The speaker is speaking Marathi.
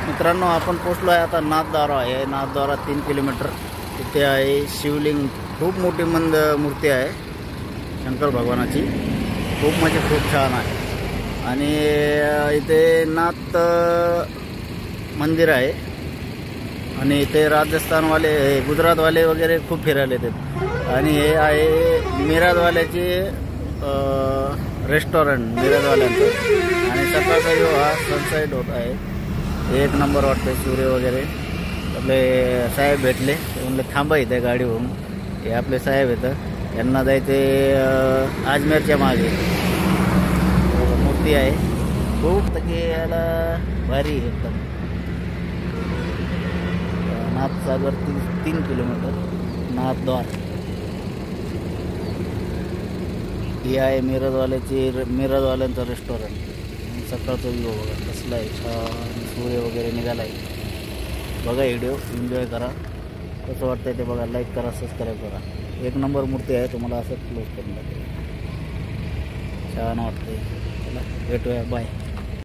मित्रांनो, आपण पोचलो आहे आता नाथद्वारा आहे. नाथद्वारा 3 किलोमीटर तिथे आहे शिवलिंग. खूप मोठी मूर्ती आहे शंकर भगवानाची. खूप म्हणजे खूप छान आहे. आणि इथे नाथ मंदिर आहे. आणि इथे राजस्थानवाले गुजरातवाले वगैरे खूप फिरायला येतात. आणि हे आहे मिराजवाल्याचे रेस्टॉरंट मिराजवाल्यांचं. आणि सकाळचा जो हा सनसेट होत आहे एक नंबर वाटते. सूर्य वगैरे. आपले साहेब भेटले, म्हणले थांबा इथे गाडी होऊन. हे आपले साहेब येतं, यांना जायचे अजमेरच्या मागे. मूर्ती आहे खूप तकी याला भारी एकदम. नाथसागर 3 किलोमीटर नाथद्वार. हे आहे मिरजवाल्यांचं रेस्टॉरंट. सकाळचा व्ह्यू बघा कसला आहे, छान सूर्य वगैरे निघाला आहे. बघा व्हिडिओ, एन्जॉय करा. कसं वाटतंय ते बघा. लाईक करा, सबस्क्राईब करा. एक नंबर मूर्ती आहे. तुम्हाला असं क्लोज करून टाकेल. छान वाटते. चला भेटूया, बाय.